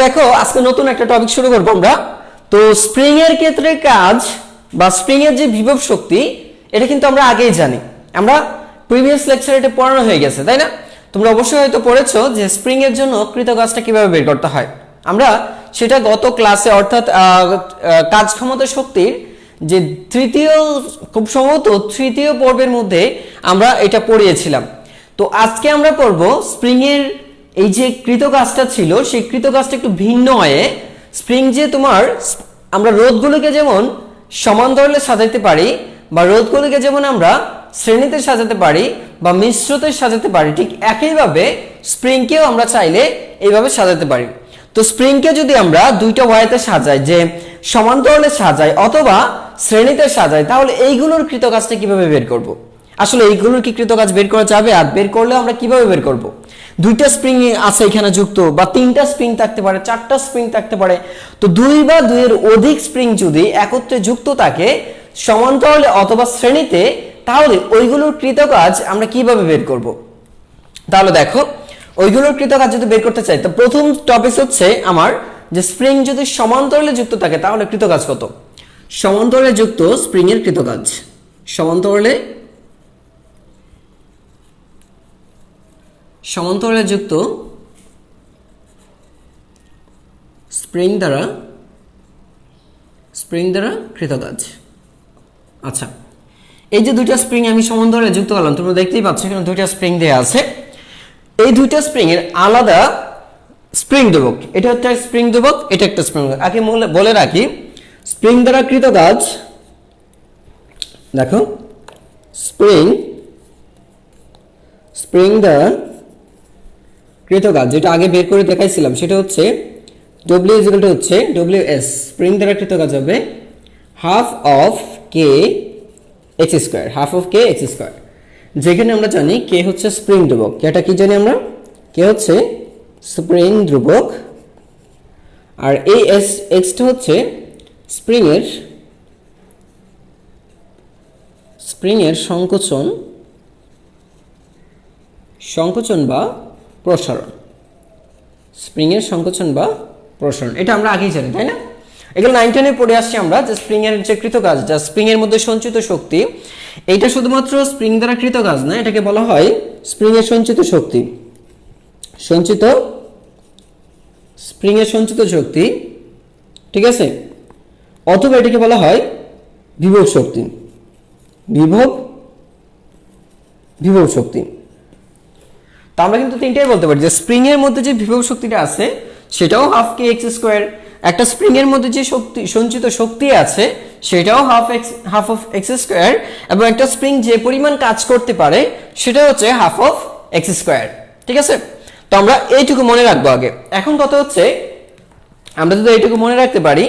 দেখো আজকে নতুন একটা টপিক শুরু করব আমরা। তো স্প্রিং এর ক্ষেত্রে কাজ বা স্প্রিং এর যে বিভব শক্তি এটা কিন্তু আমরা আগেই জানি, আমরা প্রিভিয়াস লেকচারে এটা পড়ানো হয়ে গেছে, তাই না? তোমরা অবশ্যই হয়তো পড়েছো যে স্প্রিং এর জন্য কৃত কাজটা কিভাবে বের করতে হয়। আমরা সেটা গত ক্লাসে অর্থাৎ কাজ ক্ষমতা শক্তির যে খুব সম্ভবত তৃতীয় পর্বের মধ্যে আমরা এটা পড়িয়েছিলাম। তো আজকে আমরা পড়ব স্প্রিং এর এই যে কৃত কাজটা ছিল সেই কৃত কাজটা একটু ভিন্ন হয়ে। স্প্রিং যে তোমার আমরা রোধগুলোকে যেমন সমান্তরালে সাজাতে পারি বা রোধগুলোকে যেমন আমরা শ্রেণীতে সাজাতে পারি বা মিশ্রতে সাজাতে পারি, ঠিক একইভাবে স্প্রিংকেও আমরা চাইলে এইভাবে সাজাতে পারি। তো স্প্রিংকে যদি আমরা দুইটা ওয়াইতে সাজাই, যে সমান্তরালে সাজাই অথবা শ্রেণীতে সাজাই, তাহলে এইগুলোর কৃত কাজটা কিভাবে বের করব? আসলে এইগুলোর কি কৃত কাজ বের করা যাবে? আর বের করলে আমরা কিভাবে বের করব? দুইটা স্প্রিং আছে এখানে যুক্ত, বা তিনটা স্প্রিং থাকতে পারে, চারটা স্প্রিং থাকতে পারে। তো দুই বা দুইয়ের অধিক স্প্রিং যদি একত্রে যুক্ত থাকে সমান্তরালে অথবা শ্রেণীতে, তাহলে ওইগুলোর কৃত কাজ আমরা কিভাবে বের করব? তাহলে দেখো, ওইগুলোর কৃত কাজ যদি বের করতে চাই, তো প্রথম টপিক হচ্ছে আমার যে স্প্রিং যদি সমান্তরালে যুক্ত থাকে তাহলে কৃত কাজ কত? সমান্তরালে যুক্ত স্প্রিং এর কৃত কাজ, সমান্তরালে যুক্ত স্প্রিং দ্বারা কৃত কাজ। আচ্ছা, এই যে দুইটা স্প্রিং আমি সমান্তরালে যুক্ত করলাম, তোমরা দেখতেই পাচ্ছ এখানে দুইটা স্প্রিং দেয়া আছে। এই দুইটা স্প্রিং এর আলাদা স্প্রিং ধ্রুবক, এটা একটা স্প্রিং ধ্রুবক, এটা একটা স্প্রিং ধ্রুবক। আগে বলে রাখি, স্প্রিং দ্বারা কৃত কাজ, দেখো স্প্রিং দ্বারা কৃত কাজ যেটা আগে বের করে দেখাইছিলাম সেটা হচ্ছে W হচ্ছে WS, স্প্রিং দ্বারা কৃত কাজ হবে half of K x square, যেখানে আমরা জানি কে হচ্ছে স্প্রিং ধ্রুবক। এটা কি জানি আমরা? কে হচ্ছে স্প্রিং ধ্রুবক, আর এই এক্সটা হচ্ছে স্প্রিং এর সংকোচন বা প্রসারণ, এটা আমরা আগেই জানি, তাই না? এগুলো 9 10 পড়ে আসছি আমরা, যে স্প্রিং এর যে কৃত কাজ, যা স্প্রিং এর মধ্যে সঞ্চিত শক্তি, এইটা শুধুমাত্র স্প্রিং দ্বারা কৃত কাজ না, এটাকে বলা হয় স্প্রিং এর সঞ্চিত শক্তি, ঠিক আছে? অথবা এটাকে বলা হয় বিভব শক্তি। তা আমরা কিন্তু তিনটাই বলতে পারি, যে স্প্রিং এর মধ্যে যে বিভব শক্তিটা আছে সেটাও হাফ কে এক্স স্কোয়ার, একটা স্প্রিং এর মধ্যে যে সঞ্চিত শক্তি আছে সেটাও হাফ অফ এক্স স্কোয়ার, এবং একটা স্প্রিং যে পরিমাণ কাজ করতে পারে সেটা হচ্ছে হাফ অফ এক্স স্কোয়ার, ঠিক আছে? তো আমরা এইটুকু মনে রাখবো আগে। এখন কথা হচ্ছে, আমরা যদি এইটুকু মনে রাখতে পারি,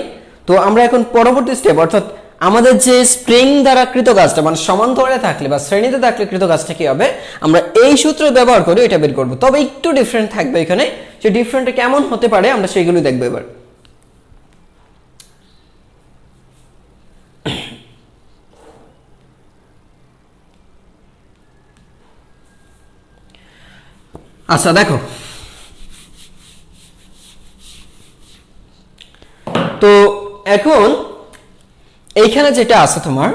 তো আমরা এখন পরবর্তী স্টেপ, অর্থাৎ আমাদের যে স্প্রিং দ্বারা কৃত কাজটা মানে সমান্তরালে থাকলে বা শ্রেণীতে থাকলে কৃত কাজটা কি হবে, আমরা এই সূত্র ব্যবহার করে এটা বের করব। তবে একটু ডিফারেন্ট থাকবে এখানে, যে ডিফারেন্টটা কেমন হতে পারে আমরা সেইগুলো দেখবো এবার। আচ্ছা দেখো, তো এখন এইখানে যেটা আছে তোমার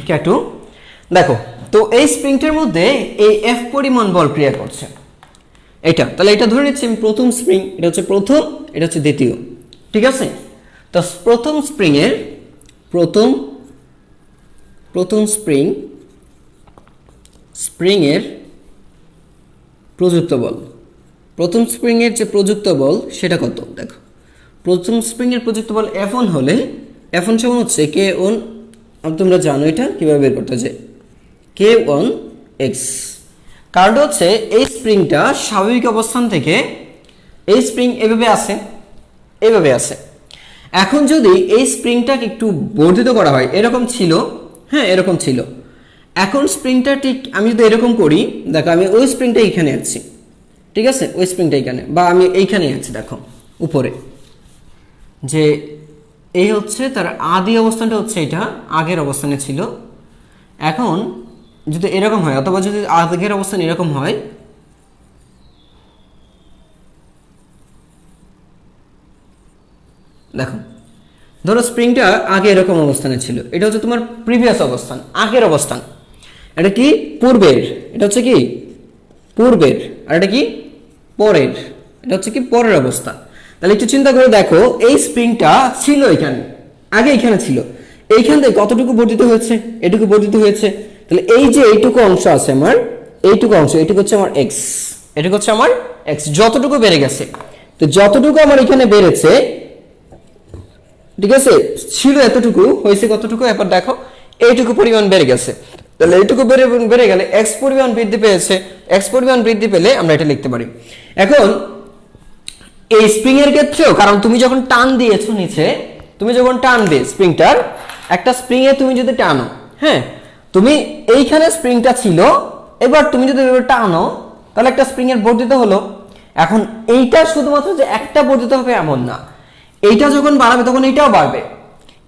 ক্যাটু, দেখো তো এই স্প্রিংটার মধ্যে এই এফ পরিমাণ বল ক্রিয়া করছে, এটা তাহলে এটা ধরে নিচ্ছি আমি প্রথম স্প্রিং, এটা হচ্ছে প্রথম, এটা হচ্ছে দ্বিতীয়, ঠিক আছে? তো প্রথম স্প্রিং এর প্রযুক্ত বল, প্রথম স্প্রিং এর যে প্রযুক্ত বল সেটা কত? দেখো, প্রথম স্প্রিং এর প্রযুক্ত বল F1 হলে F1 সমান হচ্ছে K1, তোমরা জানো এটা কিভাবে বের করতে হয়, K1x। কারণ হচ্ছে এই স্প্রিংটা স্বাভাবিক অবস্থান থেকে এই স্প্রিং এভাবে আছে। এখন যদি এই স্প্রিংটাকে একটু বর্ধিত করা হয়, এরকম ছিল, হ্যাঁ এরকম ছিল, এখন স্প্রিংটা ঠিক আমি যদি এরকম করি, দেখো আমি ওই স্প্রিংটা এখানে আছি, ঠিক আছে? ওই স্প্রিংটা এখানে, বা আমি এইখানে আছি, দেখো উপরে, যে এই হচ্ছে তার আদি অবস্থানটা হচ্ছে এটা আগের অবস্থানে ছিল। এখন যদি এরকম হয়, অথবা যদি আগের অবস্থান এরকম হয়, দেখো, ধরো স্প্রিংটা আগে এরকম অবস্থানে ছিল, এটা হচ্ছে তোমার প্রিভিয়াস অবস্থান, আগের অবস্থান। এটা কি পূর্বের, এটা হচ্ছে কি পূর্বের, আর এটা কি পরের, এটা হচ্ছে কি পরের অবস্থা। তাহলে একটু চিন্তা করে দেখো, এই স্প্রিংটা ছিল এখানে, আগে এখানে ছিল, এইখান থেকে কতটুকু বর্ধিত হয়েছে, এটুকু বর্ধিত হয়েছে। তাহলে এই যে এইটুকু অংশ আছে আমার, এইটুকু অংশ, এইটুকু হচ্ছে আমার এক্স, এটুকু হচ্ছে আমার এক্স, যতটুকু বেড়ে গেছে। তো যতটুকু আমার এখানে বেড়েছে, ঠিক আছে, ছিল এতটুকু, হয়েছে কতটুকু, এবার দেখো এইটুকু পরিমাণ বেড়ে গেছে। তাহলে এইটুকু বেড়ে গেলে এক্স পরিমাণ বৃদ্ধি পেয়েছে, এক্স পরিমাণ বৃদ্ধি পেলে আমরা এটা লিখতে পারি। এখন এই স্প্রিং এর ক্ষেত্রেও, কারণ তুমি যখন টান দিয়েছো নিচে, তুমি যখন টানবে স্প্রিংটার, একটা স্প্রিং এ তুমি যদি টানো, হ্যাঁ, তুমি এইখানে স্প্রিংটা ছিল, এবার তুমি যদি টানো, তাহলে একটা স্প্রিং এর বর্ধিত হলো। এখন এইটা শুধুমাত্র যে একটা বর্ধিত হবে এমন না, এইটা যখন বাড়াবে তখন এইটাও বাড়বে,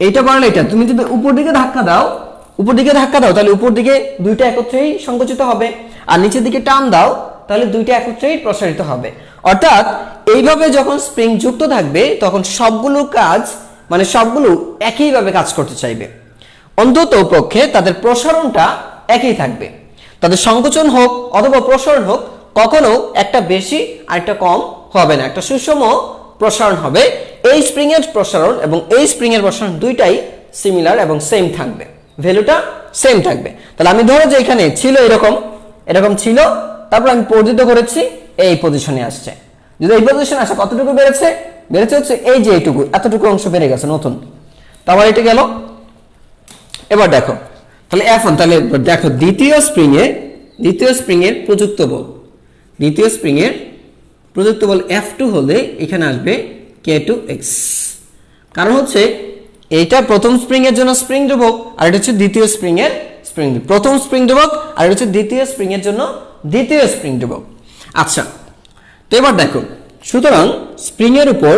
এইটা বাড়লে এটা, তুমি যদি উপর দিকে ধাক্কা দাও, উপর দিকে ধাক্কা দাও, তাহলে উপর দিকে দুইটা একত্রেই সংকুচিত হবে, আর নিচের দিকে টান দাও, তাহলে দুইটা একত্রেই প্রসারিত হবে। অর্থাৎ এইভাবে যখন স্প্রিং যুক্ত থাকবে, তখন সবগুলো কাজ, মানে সবগুলো একইভাবে কাজ করতে চাইবে, অন্তত পক্ষে তাদের প্রসারণটা একই থাকবে। তাদের সংকোচন হোক অথবা প্রসারণ হোক, কখনো একটা বেশি আর একটা কম হবে না, একটা সুষম প্রসারণ হবে। এই স্প্রিং এর প্রসারণ এবং এই স্প্রিং এর প্রসারণ দুইটাই সিমিলার এবং সেম থাকবে, ভ্যালুটা সেম থাকবে। তাহলে আমি ধরো যে এখানে ছিল এরকম, এরকম ছিল, তারপর আমি বর্ধিত করেছি, এই পজিশনে আসছে। যদি এই পজিশনে আসে, কতটুকু বেড়েছে, বেড়েছে হচ্ছে এই যে এইটুকু, এতটুকু অংশ বেড়ে গেছে নতুন, তারপর এটা গেল। এবার দেখো, তাহলে এখন তাহলে দেখো দ্বিতীয় স্প্রিং এর প্রযুক্ত বল, দ্বিতীয় স্প্রিং এর প্রযুক্ত বল F2 হলে এখানে আসবে K2x। কারণ হচ্ছে এইটা প্রথম স্প্রিং এর জন্য স্প্রিং ধ্রুবক, আর এটা হচ্ছে দ্বিতীয় স্প্রিং এর স্প্রিং ধ্রুবক, প্রথম স্প্রিং ধ্রুবক, আর এটা হচ্ছে দ্বিতীয় স্প্রিং এর জন্য দ্বিতীয় স্প্রিং ধ্রুবক। আচ্ছা, তো এবার দেখো, সুতরাং স্প্রিং এর উপর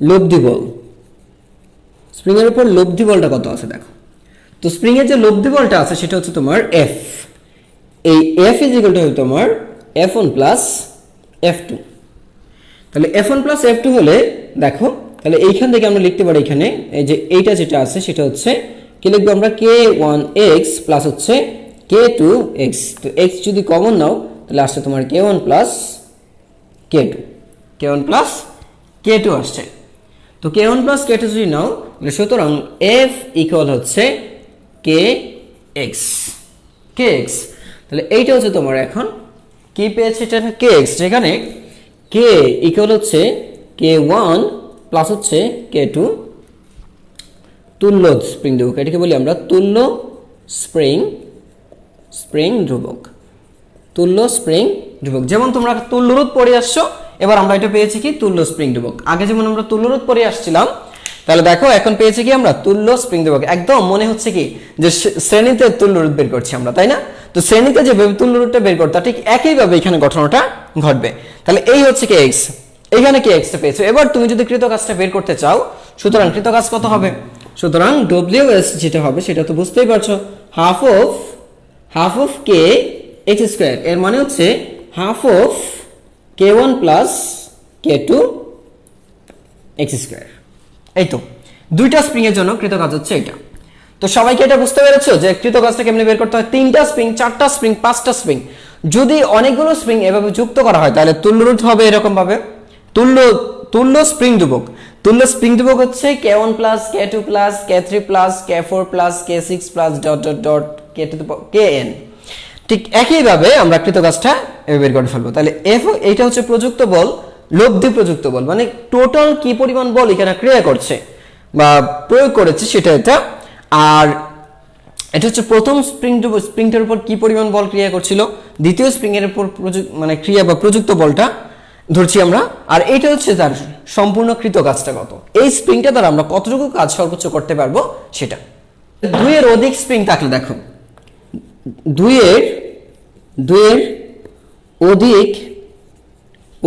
লব্ধি বল, স্প্রিং এর উপর লব্ধি বলটা কত আছে দেখো। তো স্প্রিং এর যে লব্ধি বলটা আছে সেটা হচ্ছে তোমার F, এই F ইজ ইকুয়াল টু হবে তোমার F1 প্লাস F2। তাহলে F1 প্লাস F2 হলে দেখো, তাহলে এইখান থেকে আমরা লিখতে পারি, এখানে এই যে এইটা যেটা আছে সেটা হচ্ছে কি লিখবো আমরা, K1x প্লাস হচ্ছে K2x। তো x যদি কমন নাও, তাহলে আসছে তোমার K1 plus K2, K1 plus K2 আসছে। তো K1 প্লাস K2 যদি নাও, তাহলে সুতরাং F ইকুয়াল হচ্ছে Kx, Kx। তাহলে এইটা হচ্ছে তোমার এখন কি পেয়েছে, এটা Kx, যেখানে K ইকুয়াল হচ্ছে K1 প্লাস হচ্ছে K2, তুল্য স্প্রিং ধ্রুবক, এটাকে বলি আমরা তুল্য স্প্রিং ধ্রুবক, তুল্য স্প্রিং ধ্রুবক। যেমন তোমরা তুল্য রোধ পড়ে আসছো, এবার আমরা এটা পেয়েছি কি তুল্য স্প্রিং ধ্রুবক। আগে যেমন আমরা তুল্য রোধ পড়ে আসছিলাম, তাহলে দেখো এখন পেয়েছি কি আমরা তুল্য স্প্রিং ধ্রুবক। একদম মনে হচ্ছে কি যে শ্রেণীতে তুল্য রোধ বের করছি আমরা, তাই না? তো শ্রেণীতে যে তুল্য রোধটা বের করতে ঠিক একইভাবে এখানে ঘটনাটা ঘটবে। তাহলে এই হচ্ছে কি x, এখানে কি x টা পেয়েছো। এবার তুমি যদি কৃত কাজটা বের করতে চাও, সুতরাং কৃত কাজ কত হবে, সুতরাং WS যেটা হবে সেটা তো বুঝতেই পারছো, half of k x square, এর মানে হচ্ছে half of K1 plus K2 x square. এই তো দুইটা স্প্রিং এর জন্য কৃত কাজ হচ্ছে এটা। তো সবাইকে এটা বুঝতে পেরেছো যে কৃত কাজটা কেমনে বের করতে হয়। তিনটা স্প্রিং, চারটা স্প্রিং, পাঁচটা স্প্রিং, যদি অনেকগুলো স্প্রিং এভাবে যুক্ত করা হয়, তাহলে তুল্য রোধ হবে এরকম ভাবে, তুল্য স্প্রিং ধ্রুবক। তুল্য স্প্রিং ধ্রুবক হচ্ছে K1 plus K2 plus K3 plus K4 plus K6 plus dot dot dot Kn। ঠিক একইভাবে আমরা কৃত কাজটা বের করে ফেলবো। তাহলে F, এইটা হচ্ছে প্রযুক্ত বল, লব্ধি প্রযুক্ত বল, মানে টোটাল কি পরিমাণ বল এখানে ক্রিয়া করছে বা প্রয়োগ করেছে সেটা এটা। আর এটা হচ্ছে প্রথম স্প্রিংটার উপর কি পরিমাণ বল ক্রিয়া করছিল, দ্বিতীয় স্প্রিং এর উপর মানে ক্রিয়া বা প্রযুক্ত বলটা ধরছি আমরা, আর এটা হচ্ছে তার সম্পূর্ণ কৃত কাজটা কত, এই স্প্রিংটা দ্বারা আমরা কতটুকু কাজ সর্বোচ্চ করতে পারবো সেটা। দুইয়ের অধিক স্প্রিং থাকলে দেখো, দুইয়ের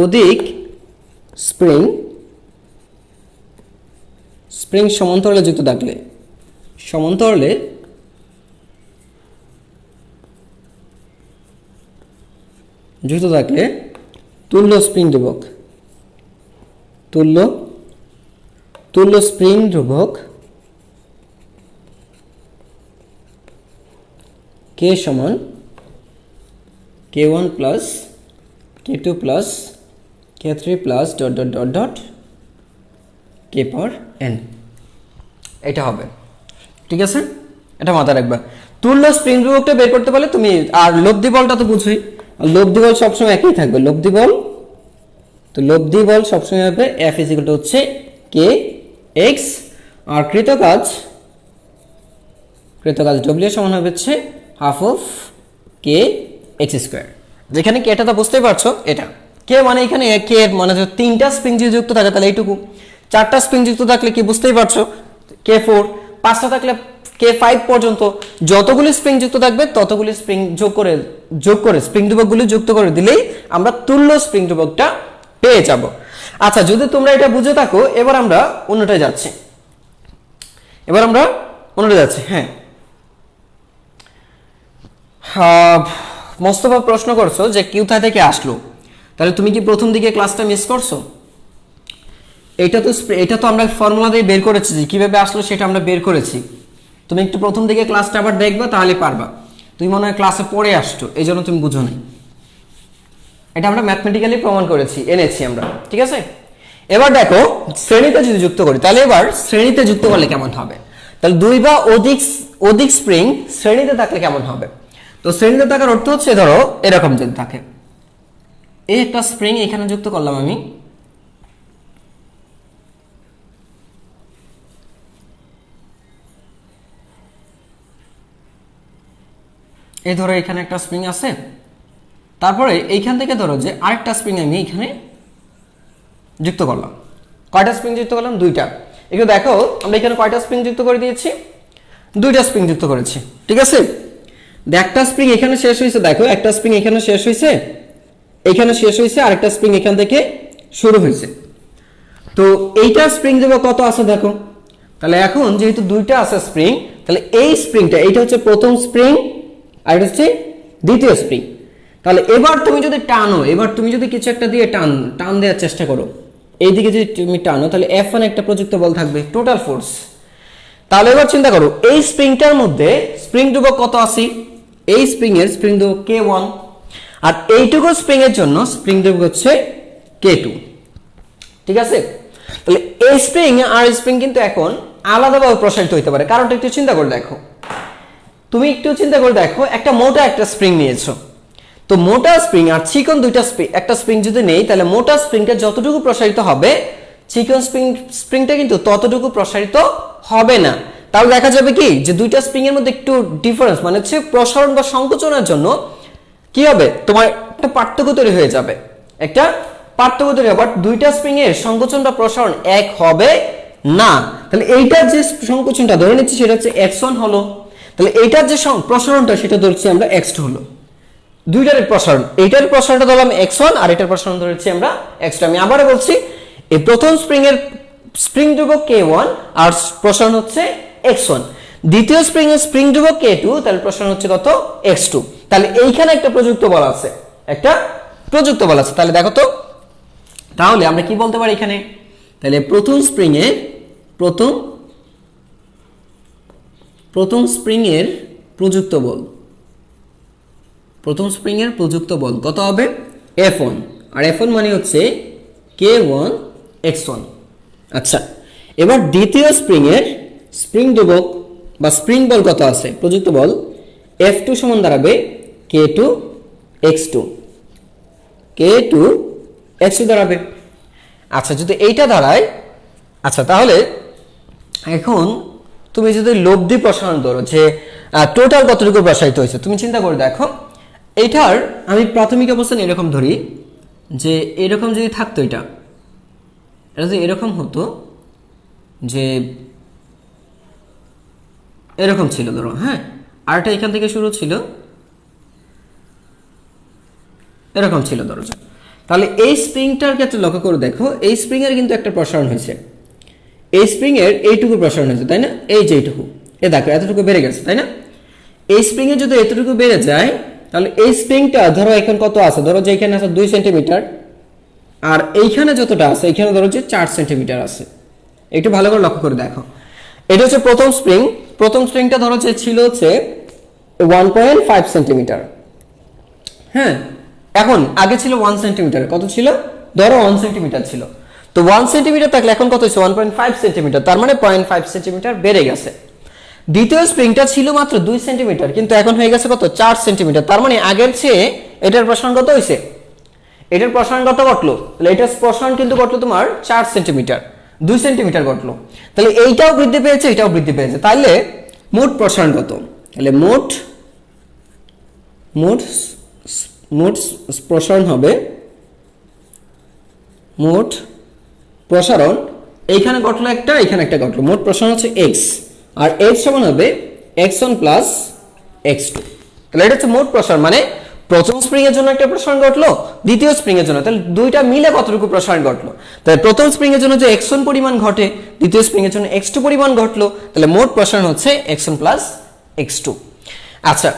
অধিক স্প্রিং সমান্তরালে যুক্ত থাকলে, সমান্তরালে যুক্ত থাকলে তুল্য স্প্রিং ধ্রুবক, তুল্য তুল্য স্প্রিং ধ্রুবক কে সমান k1 plus k2 plus k3 plus dot dot dot dot k পাওয়ার n, এটা হবে। ঠিক আছে, এটা মাথায় রাখবা। তুল্য স্প্রিং ধ্রুবকটা বের করতে পারলে তুমি, আর লব্ধি বলটা তো বুঝোই, লব্ধি বল সবসময় একই থাকবে, লব্ধি বল, তো লব্ধি বল সবসময় হবে F ইকুয়াল টু হচ্ছে k x, আর কৃতকাজ W সমান হবে হচ্ছে half of k x square, যেখানে k টা তো বুঝতেই পারছো, এটা k মানে এখানে k এর মানে যদি 3টা স্প্রিং যুক্ত থাকে তাহলে এইটুকু, 4টা স্প্রিং যুক্ত থাকলে কি বুঝতেই পারছো k4, 5টা থাকলে k5 পর্যন্ত যতগুলি স্প্রিং যুক্ত থাকবে ততগুলি স্প্রিং যোগ করে স্প্রিং ধ্রুবকগুলি যুক্ত করে দিলেই আমরা তুল্য স্প্রিং ধ্রুবকটা পেয়ে যাব। আচ্ছা, যদি তোমরা এটা বুঝে থাকো, এবার আমরা অন্যটায় যাচ্ছি। হ্যাঁ, মোস্তফা প্রশ্ন করছো যে কোথা থেকে আসলো, তাহলে তুমি কি প্রথম দিকে ক্লাসটা মিস করছো? এটা তো আমরা ফর্মুলা দিয়ে বের করেছি, যে কিভাবে আসলো সেটা আমরা বের করেছি। তুমি একটু প্রথম দিকে ক্লাসটা আবার দেখবা, তাহলে পারবা। তুমি মনে হয় ক্লাসে পড়ে আসছো, এই জন্য তুমি বুঝো নাই। এটা আমরা ম্যাথমেটিক্যালি প্রমাণ করেছি, এনেছি আমরা। ঠিক আছে, এবার দেখো শ্রেণীতে যদি যুক্ত করি, তাহলে এবার শ্রেণীতে যুক্ত করলে কেমন হবে? তাহলে দুই বা অধিক স্প্রিং শ্রেণীতে থাকলে কেমন হবে? তো শ্রেণীতে থাকার অর্থ হচ্ছে, ধরো এরকম যদি থাকে, এই একটা স্প্রিং এখানে যুক্ত করলাম আমি, এই ধরো এখানে একটা স্প্রিং আছে, তারপরে এইখান থেকে ধরো যে আরেকটা স্প্রিং আমি এখানে যুক্ত করলাম। কয়টা স্প্রিং যুক্ত করলাম? 2টা। একটু দেখো আমরা এখানে কয়টা স্প্রিং যুক্ত করে দিয়েছি? 2টা স্প্রিং যুক্ত করেছি। ঠিক আছে, একটা স্প্রিং এখানে শেষ হয়েছে, দেখো একটা স্প্রিং এখানে শেষ হয়েছে, এখানে শেষ হয়েছে, আরেকটা স্প্রিং এখান থেকে শুরু হয়েছে। তো এইটা স্প্রিং দেবো কত আছে দেখো, তাহলে এখন যেহেতু 2টা আছে স্প্রিং, তাহলে এই স্প্রিংটা, এইটা হচ্ছে প্রথম স্প্রিং আর এটা হচ্ছে দ্বিতীয় স্প্রিং। তাহলে এবার তুমি যদি টানো, এবার তুমি যদি কিছু একটা দিয়ে টান দেওয়ার চেষ্টা করো, এইদিকে যদি তুমি টানো, তাহলে F1 একটা প্রযুক্ত বল থাকবে, টোটাল ফোর্স। তাহলে এবার চিন্তা করো, এই স্প্রিংটার মধ্যে স্প্রিং ধ্রুবক কত আছে? এই স্প্রিং এর স্প্রিং ধ্রুবক k1, আর এইটুকু স্প্রিং এর জন্য স্প্রিং ধ্রুবক হচ্ছে k2। ঠিক আছে, তাহলে এই স্প্রিং আর স্প্রিং কিন্তু এখন আলাদাভাবে প্রসারিত হতে পারে। কারণটা একটু চিন্তা করে দেখো, তুমি একটু চিন্তা করে দেখো, একটা মোটা একটা স্প্রিং নিয়েছো, তো মোটা স্প্রিং আর চিকন একটা স্প্রিং যদি নেই, তাহলে মোটা স্প্রিংটা যতটুকু প্রসারিত হবে, চিকন স্প্রিংটা কিন্তু ততটুকু প্রসারিত হবে না। তাহলে দেখা যাবে কি, যে 2টা স্প্রিং এর মধ্যে একটু ডিফারেন্স, মানে হচ্ছে প্রসারণ বা সংকোচনের জন্য কি হবে, তোমার একটা পার্থক্য তৈরি হয়ে যাবে, একটা পার্থক্য তৈরি হবে। বাট 2টা স্প্রিং এর সংকোচন বা প্রসারণ এক হবে না। তাহলে এইটার যে সংকোচনটা ধরে নিচ্ছি সেটা হচ্ছে x1 হলো, তাহলে এইটার যে প্রসারণটা সেটা ধরছি আমরা x2 হলো। 2টার প্রসারণ, এইটার প্রসারণটা ধরলাম x1 আর এটার প্রসারণ ধরেছি আমরা x2। আমি আবারও বলছি, এই প্রথম স্প্রিং এর স্প্রিং ধ্রুবক k1 আর প্রসারণ হচ্ছে x1, দ্বিতীয় স্প্রিং এর স্প্রিং ধ্রুবক k2, তাহলে প্রসারণ হচ্ছে কত? x2। তাহলে এইখানে একটা প্রযুক্ত বল আছে, তাহলে দেখো তো, তাহলে আমরা কি বলতে পারি এখানে, তাহলে প্রথম স্প্রিং এর প্রযুক্ত বল কত হবে? F1, আর F1 মানে হচ্ছে k1 x1। আচ্ছা, এবার দ্বিতীয় স্প্রিং এর স্প্রিং ধ্রুবক বা স্প্রিং বল কত আছে? প্রযুক্ত বল F2 সমান দাঁড়াবে k2 x2, দাঁড়াবে। আচ্ছা, যদি এইটা দাঁড়ায়, আচ্ছা তাহলে এখন তুমি যদি লব্ধি প্রসারণ ধরো, যে টোটাল কতটুকু প্রসারিত হয়েছে, তুমি চিন্তা করে দেখো। এইটার আমি প্রাথমিক অবস্থান এরকম ধরি, যে এরকম যদি থাকতো, এটা যদি এরকম হতো, যে এরকম ছিল ধরো, হ্যাঁ, আর এটা এখান থেকে শুরু ছিল, এরকম ছিল ধরো। তাহলে এই স্প্রিংটার ক্ষেত্রে লক্ষ্য করে দেখো, এই স্প্রিং এর কিন্তু একটা প্রসারণ হয়েছে, এই স্প্রিং এর এইটুকু প্রসারণ হয়েছে, তাই না? এই যে এইটুকু, এ দেখো এতটুকু বেড়ে গেছে, তাই না? এই স্প্রিং এ যদি এতটুকু বেড়ে যায়, তাহলে এই স্প্রিংটা ধরো এখন কত আছে, ধরো যে এখানে আছে 2 সেন্টিমিটার, আর এইখানে যতটা আছে এইখানে ধরো যে 4 সেন্টিমিটার আছে, একটু ভালো করে লক্ষ্য করে দেখো। এটা হচ্ছে প্রথম স্প্রিং, প্রথম স্প্রিংটা ধরো যে ছিল হচ্ছে 1.5 সেন্টিমিটার। হ্যাঁ, এখন আগে ছিল 1 সেন্টিমিটার, কত ছিল ধরো 1 সেন্টিমিটার ছিল, তো 1 সেন্টিমিটার থাকলে এখন কত হচ্ছে 1.5 সেন্টিমিটার, তার মানে 0.5 সেন্টিমিটার বেড়ে গেছে। দ্বিতীয় স্প্রিংটা ছিল মাত্র 2 সেন্টিমিটার, কিন্তু এখন হয়ে গেছে কত 4 সেন্টিমিটার, তার মানে আগের চেয়ে এটার প্রসারণ কত হয়েছে, এটার প্রসারণ কত ঘটলো, তাহলে এটার প্রসারণ কিন্তু ঘটলো তোমার 4 সেন্টিমিটার, 2 সেন্টিমিটার ঘটলো, তাহলে এইটাও বৃদ্ধি পেয়েছে এটাও বৃদ্ধি পেয়েছে, তাহলে মোট প্রসারণ কত, তাহলে মোট প্রসারণ হবে, মোট প্রসারণ এইখানে ঘটলো একটা এখানে একটা ঘটলো, মোট প্রসারণ হচ্ছে x, আর x সমান হবে x1 প্লাস x2, তাহলে এটা হচ্ছে মোট প্রসারণ, মানে প্রথম স্প্রিং এর জন্য একটা প্রসারণ ঘটলো, দ্বিতীয় স্প্রিং এর জন্য, তাহলে দুইটা মিলে কতটুকু প্রসারণ ঘটলো, তাহলে প্রথম স্প্রিং এর জন্য যে x1 পরিমাণ ঘটে, দ্বিতীয় স্প্রিং এর জন্য x2 পরিমাণ ঘটলো, তাহলে মোট প্রসারণ হচ্ছে x1 প্লাস x2। আচ্ছা,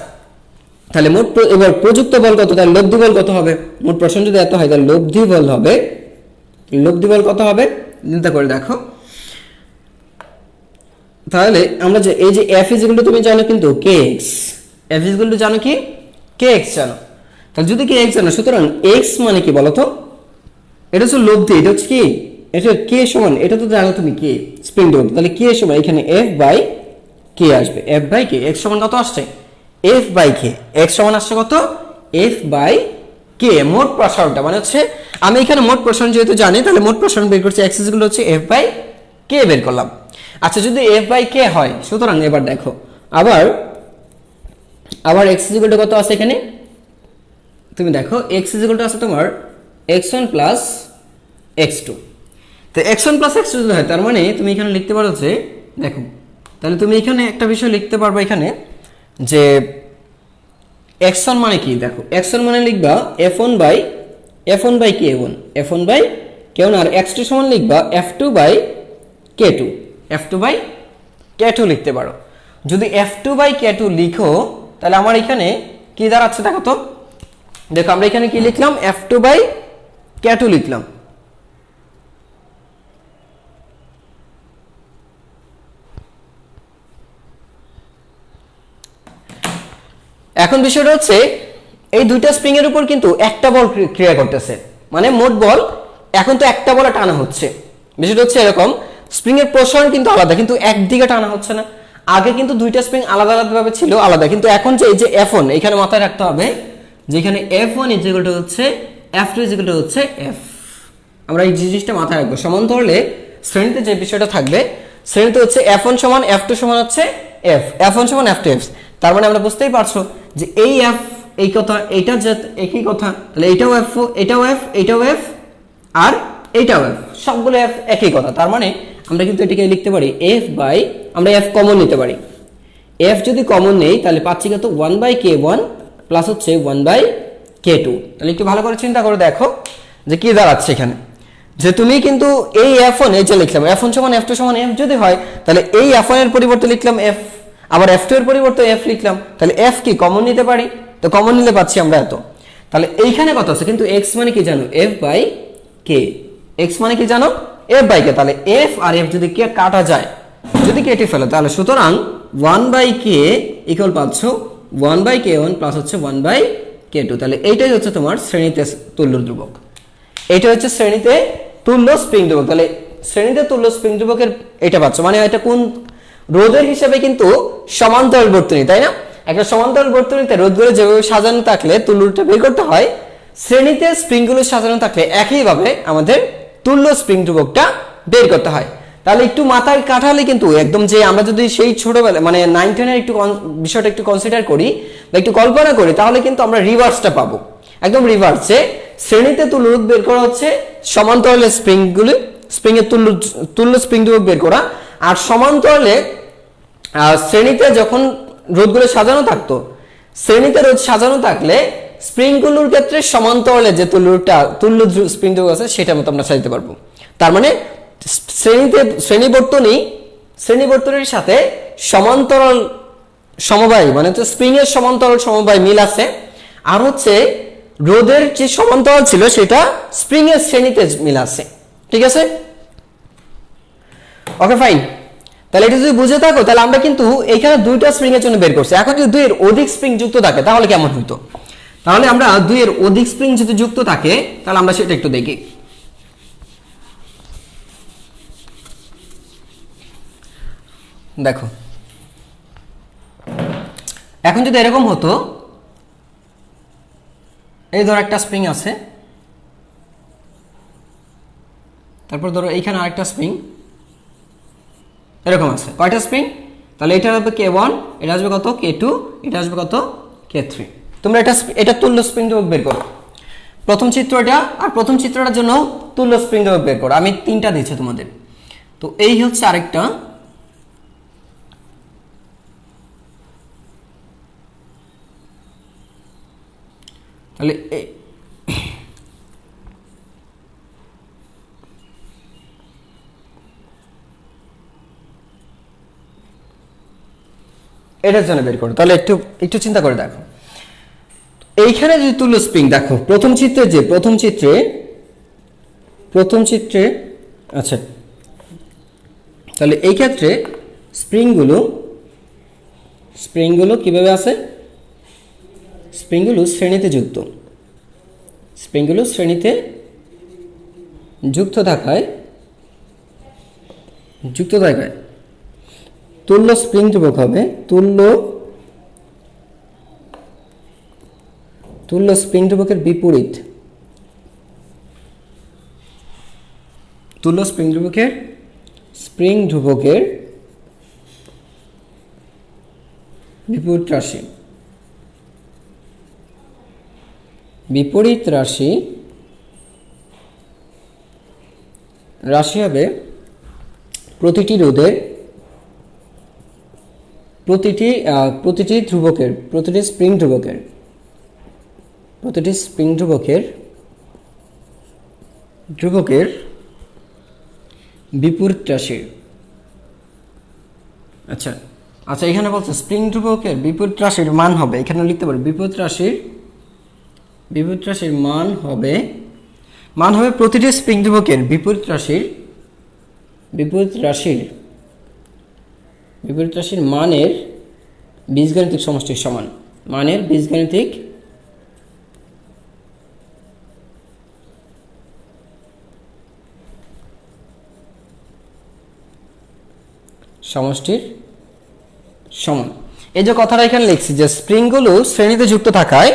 তাহলে মোট এবার প্রযুক্ত বল কত, তাহলে লব্ধি বল কত হবে, মোট প্রসারণ যদি এত হয় তাহলে লব্ধি বল হবে, লব্ধি বল কত হবে চিন্তা করে দেখো। তাহলে আমরা যে এই যে f ইজ ইকুয়াল টু তুমি জানো কিন্তু kx, f is equal two জানো কি kx জানো, তাহলে যদি kx জানো সুতরাং x মানে কি বলো তো, এটা হচ্ছে লব্ধি, এটা হচ্ছে কি এটা k সমান, এটা তো জানো তুমি k স্প্রিং লব্ধি, তাহলে k সমান এখানে f বাই k আসবে, f বাই k, x সমান কত আসছে f বাই k, x সমান আসছে কত f বাই k, মোট প্রসারণটা মানে হচ্ছে আমি এখানে মোট প্রসারণ যেহেতু জানি তাহলে মোট প্রসারণ বের করছি, x ইজ ইকুয়াল হচ্ছে f বাই k বের করলাম। আচ্ছা, যদি f বাই k হয় সুতরাং এবার দেখো আবার x ইজ ইকুয়াল টু কত আছে এখানে, তুমি দেখো x ইজ ইকুয়াল টু আছে তোমার x1 প্লাস x2, তো x1 প্লাস x2 যদি হয় তার মানে তুমি এখানে লিখতে পারো যে দেখো, তাহলে তুমি এখানে একটা বিষয় লিখতে পারবে এখানে যে x1 মানে কি, দেখো x1 মানে লিখবা f1 by k1, f1 by k1, R x2 সমান লিখবা f2 by k2, f2 by k2 লিখতে পারো। যদি f2 বাই k2 লিখো তাহলে আমার এখানে কি দাঁড়াচ্ছে দেখো তো, দেখো আমরা এখানে কি লিখলাম f2 বাই k2 লিখলাম, এখন বিষয়টা হচ্ছে এই দুইটা স্প্রিং এর উপর কিন্তু একটা বল ক্রিয়া করতেছে, মানে মোট বল এখন তো একটা বলে টানা হচ্ছে, বিষয়টা হচ্ছে এরকম স্প্রিং এর প্রসারণ কিন্তু আলাদা, কিন্তু একদিকে টানা হচ্ছে না, আগে কিন্তু দুইটা স্প্রিং আলাদা আলাদা ভাবে ছিল আলাদা, কিন্তু এখন যে এই যে f1 এখানে মাথায় রাখতে হবে যে এখানে f1 ইজ ইকুয়াল টু হচ্ছে f2 ইজ ইকুয়াল টু হচ্ছে f, আমরা এই জিনিসটা মাথায় রাখবো, সমান্তরালে শ্রেণীতে যে বিষয়টা থাকবে শ্রেণীতে হচ্ছে f1 সমান f2 সমান হচ্ছে f, f1 সমান f2 f, তার মানে আমরা বুঝতেই পারছো যে এই f এই কথা এইটা যে একই কথা, তাহলে এইটাও f এটাও f এটাও f আর এইটাও f, সবগুলো f একই কথা, তার মানে আমরা কিন্তু এটাকে লিখতে পারি f বাই, আমরা f কমন নিতে পারি, f যদি কমন নেই তাহলে পাচ্ছি কত 1 বাই k1 প্লাস হচ্ছে 1 বাই k2, তাহলে একটু ভালো করে চিন্তা করে দেখো যে কি দাঁড়াচ্ছে এখানে, যে তুমি কিন্তু এই f1 এই যে লিখলাম f1 সমান f2 সমান f যদি হয় তাহলে এই f1 এর পরিবর্তে লিখলাম f, আবার f2 এর পরিবর্তে f লিখলাম, তাহলে f কি কমন নিতে পারি, তো কমন নিলে পাচ্ছি আমরা এত, তাহলে এইখানে কত আছে কিন্তু x মানে কি জানো f বাই k, x মানে কি জানো f বাই k, তাহলে f আর f যদি কে কাটা যায়, যদি কেটে ফেলো তাহলে সুতরাং 1 বাই k ইকুয়াল পাচ্ছ 1 বাই k1 প্লাস হচ্ছে 1 বাই k2, তাহলে এইটাই হচ্ছে তোমার শ্রেণীতে তুল্য ধ্রুবক, এটা হচ্ছে শ্রেণীতে তুল্য স্প্রিং ধ্রুবক, তাহলে শ্রেণীতে তুল্য স্প্রিং ধ্রুবকের এটা পাচ্ছ, মানে এটা কোন রোধের হিসেবে কিন্তু সমান্তরাল বর্তনী, তাই না, একটা সমান্তরাল বর্তনীতে রোধগুলো যেভাবে সাজানো থাকলে তুল্যটা বের করতে হয়, শ্রেণীতে স্প্রিংগুলো সাজানো থাকলে একইভাবে আমাদের তুল্য স্প্রিং ধ্রুবকটা বের করতে হয়। তাহলে একটু মাথায় কাটালে কিন্তু একদম যে আমরা যদি সেই ছোটবেলা মানে 9-10 এর একটু বিষয়টা একটু কনসিডার করি বা একটু কল্পনা করি তাহলে কিন্তু আমরা রিভার্সটা পাবো, একদম রিভার্সে শ্রেণীতে তুল্য রোধ বের করা হচ্ছে সমান্তরালে স্প্রিংগুলো, স্প্রিং এর তুল্য স্প্রিং ধ্রুবক বের করা, আর সমান্তরালে শ্রেণীতে যখন রোধগুলো সাজানো থাকতো, শ্রেণীতে রোধ সাজানো থাকলে স্প্রিংগুলোর ক্ষেত্রে সমান্তরালে যে তুল্য স্প্রিং ধ্রুবক আছে সেটা মতো আমরা সাজাতে পারবো, তার মানে শ্রেণীতে শ্রেণীবর্তনীর সাথে সমান্তরাল সমবায় মানে তো স্প্রিং এর সমান্তরাল সমবায় মিল আছে, আর হচ্ছে রোদের যে সমান্তরাল ছিল সেটা স্প্রিং এর শ্রেণীতে মিল আছে। ঠিক আছে, ওকে ফাইন। তাহলে এটা যদি বুঝে থাকো তাহলে আমরা কিন্তু এখানে দুইটা স্প্রিং এর জন্য বের করছি। এখন যদি দুইয়ের অধিক স্প্রিং যুক্ত থাকে তাহলে কেমন হইতো? তাহলে আমরা দুইয়ের অধিক স্প্রিং যদি যুক্ত থাকে তাহলে আমরা সেটা একটু দেখি। দেখো এখন যদি এরকম হতো, এই ধরো একটা স্প্রিং আছে, তারপর ধরো এইখানে আরেকটা স্প্রিং এরকম আছে, কয়টা স্প্রিং? তাহলে এটা হবে K1, এটা আসবে কত K2, এটা আসবে কত K3। তোমরা এটা তুল্য স্প্রিং ধ্রুবক বের করো। প্রথম চিত্রটা আর প্রথম চিত্রটার জন্য তুল্য স্প্রিং ধ্রুবক বের করো। আমি 3টা দিচ্ছি তোমাদের। তো এই হচ্ছে আরেকটা, তাহলে এটার জন্য বের করো। তাহলে একটু একটু চিন্তা করে দেখো, এইখানে যদি তুল্য স্প্রিং দেখো প্রথম চিত্রে আচ্ছা, তাহলে এই ক্ষেত্রে স্প্রিংগুলো কিভাবে আছে? স্প্রিংগুলো শ্রেণীতে যুক্ত থাকায় তুল্য স্প্রিং ধ্রুবক হবে তুল্য স্প্রিং ধ্রুবকের বিপরীত, তুল্য স্প্রিং ধ্রুবকের বিপরীত রাশি হবে প্রতিটি রোধের প্রতিটি স্প্রিং ধ্রুবকের বিপরীত রাশির। আচ্ছা আচ্ছা, এখানে বলছে স্প্রিং ধ্রুবকের বিপরীত রাশির মান হবে, এখানে লিখতে পারো বিপরীত রাশির মান হবে প্রতিটি স্প্রিং ধ্রুবকের বিপরীত রাশির মানের বীজগাণিতিক সমষ্টির সমান। মানের বীজগাণিতিক সমষ্টির সমান। এই যে কথাটা এখানে লিখছি যে স্প্রিংগুলো শ্রেণীতে যুক্ত থাকায়